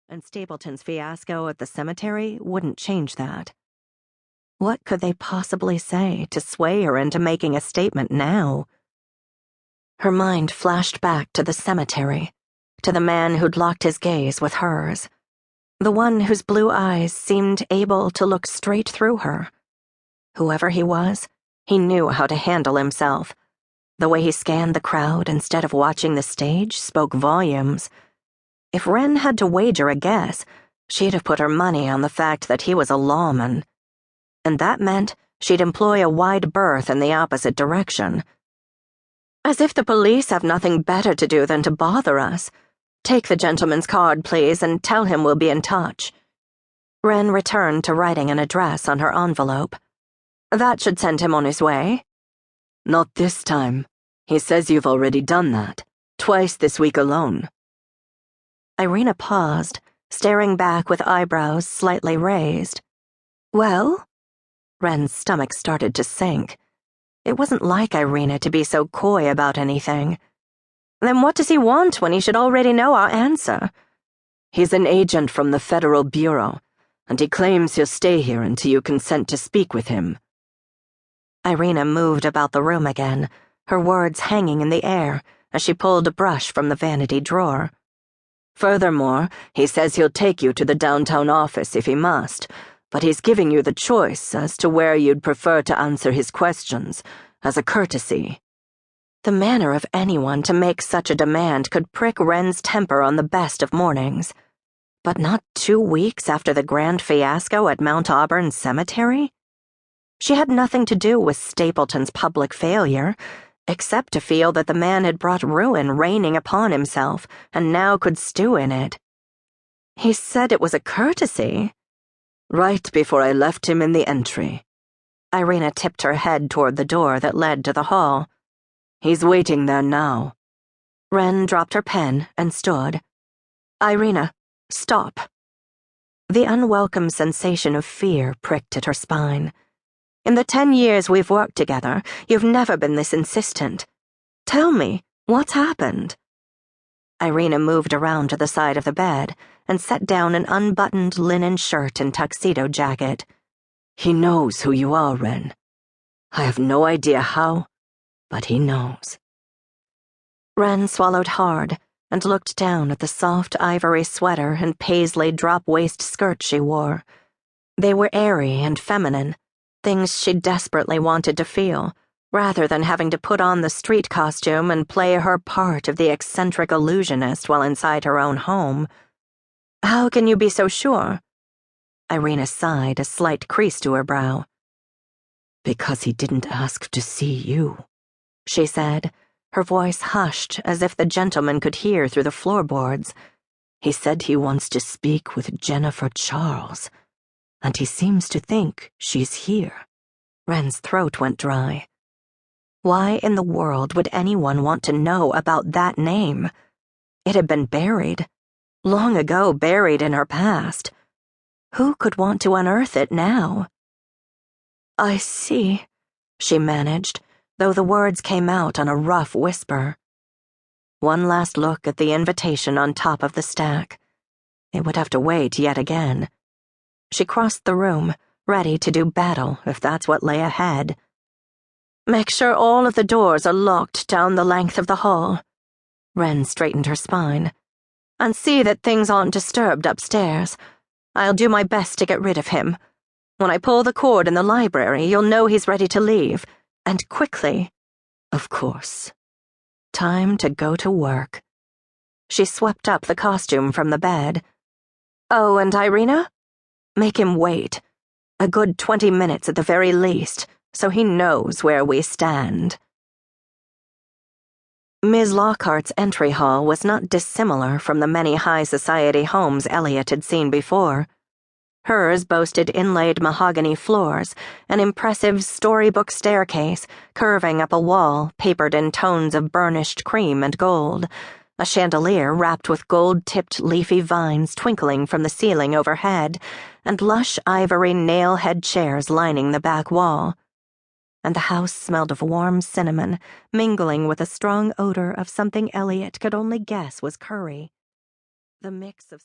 and Stapleton's fiasco at the cemetery wouldn't change that. What could they possibly say to sway her into making a statement now? Her mind flashed back to the cemetery, to the man who'd locked his gaze with hers, the one whose blue eyes seemed able to look straight through her. Whoever he was, he knew how to handle himself. The way he scanned the crowd instead of watching the stage spoke volumes. If Wren had to wager a guess, she'd have put her money on the fact that he was a lawman. And that meant she'd employ a wide berth in the opposite direction. As if the police have nothing better to do than to bother us. Take the gentleman's card, please, and tell him we'll be in touch. Wren returned to writing an address on her envelope. That should send him on his way. Not this time. He says you've already done that. Twice this week alone. Irina paused, staring back with eyebrows slightly raised. Well? Wren's stomach started to sink. It wasn't like Irina to be so coy about anything. Then what does he want when he should already know our answer? He's an agent from the Federal Bureau, and he claims he'll stay here until you consent to speak with him. Irina moved about the room again, her words hanging in the air as she pulled a brush from the vanity drawer. Furthermore, he says he'll take you to the downtown office if he must, but he's giving you the choice as to where you'd prefer to answer his questions, as a courtesy. The manner of anyone to make such a demand could prick Wren's temper on the best of mornings. But not 2 weeks after the grand fiasco at Mount Auburn Cemetery? She had nothing to do with Stapleton's public failure, except to feel that the man had brought ruin raining upon himself and now could stew in it. He said it was a courtesy. Right before I left him in the entry. Irina tipped her head toward the door that led to the hall. He's waiting there now. Wren dropped her pen and stood. Irina, stop. The unwelcome sensation of fear pricked at her spine. In the 10 years we've worked together, you've never been this insistent. Tell me, what's happened? Irina moved around to the side of the bed and set down an unbuttoned linen shirt and tuxedo jacket. He knows who you are, Wren. I have no idea how, but he knows. Wren swallowed hard and looked down at the soft ivory sweater and paisley drop-waist skirt she wore. They were airy and feminine, things she desperately wanted to feel, rather than having to put on the street costume and play her part of the eccentric illusionist while inside her own home. How can you be so sure? Irina sighed, a slight crease to her brow. Because he didn't ask to see you, she said, her voice hushed as if the gentleman could hear through the floorboards. He said he wants to speak with Jennifer Charles, and he seems to think she's here. Wren's throat went dry. Why in the world would anyone want to know about that name? It had been buried, long ago buried in her past. Who could want to unearth it now? I see, she managed, though the words came out on a rough whisper. One last look at the invitation on top of the stack. It would have to wait yet again. She crossed the room, ready to do battle if that's what lay ahead. Make sure all of the doors are locked down the length of the hall. Wren straightened her spine. And see that things aren't disturbed upstairs. I'll do my best to get rid of him. When I pull the cord in the library, you'll know he's ready to leave. And quickly. Of course. Time to go to work. She swept up the costume from the bed. Oh, and Irina? Make him wait. A good 20 minutes at the very least, so he knows where we stand. Ms. Lockhart's entry hall was not dissimilar from the many high society homes Elliot had seen before. Hers boasted inlaid mahogany floors, an impressive storybook staircase curving up a wall papered in tones of burnished cream and gold, a chandelier wrapped with gold-tipped leafy vines twinkling from the ceiling overhead, and lush ivory nail-head chairs lining the back wall. And the house smelled of warm cinnamon, mingling with a strong odor of something Elliot could only guess was curry. The mix of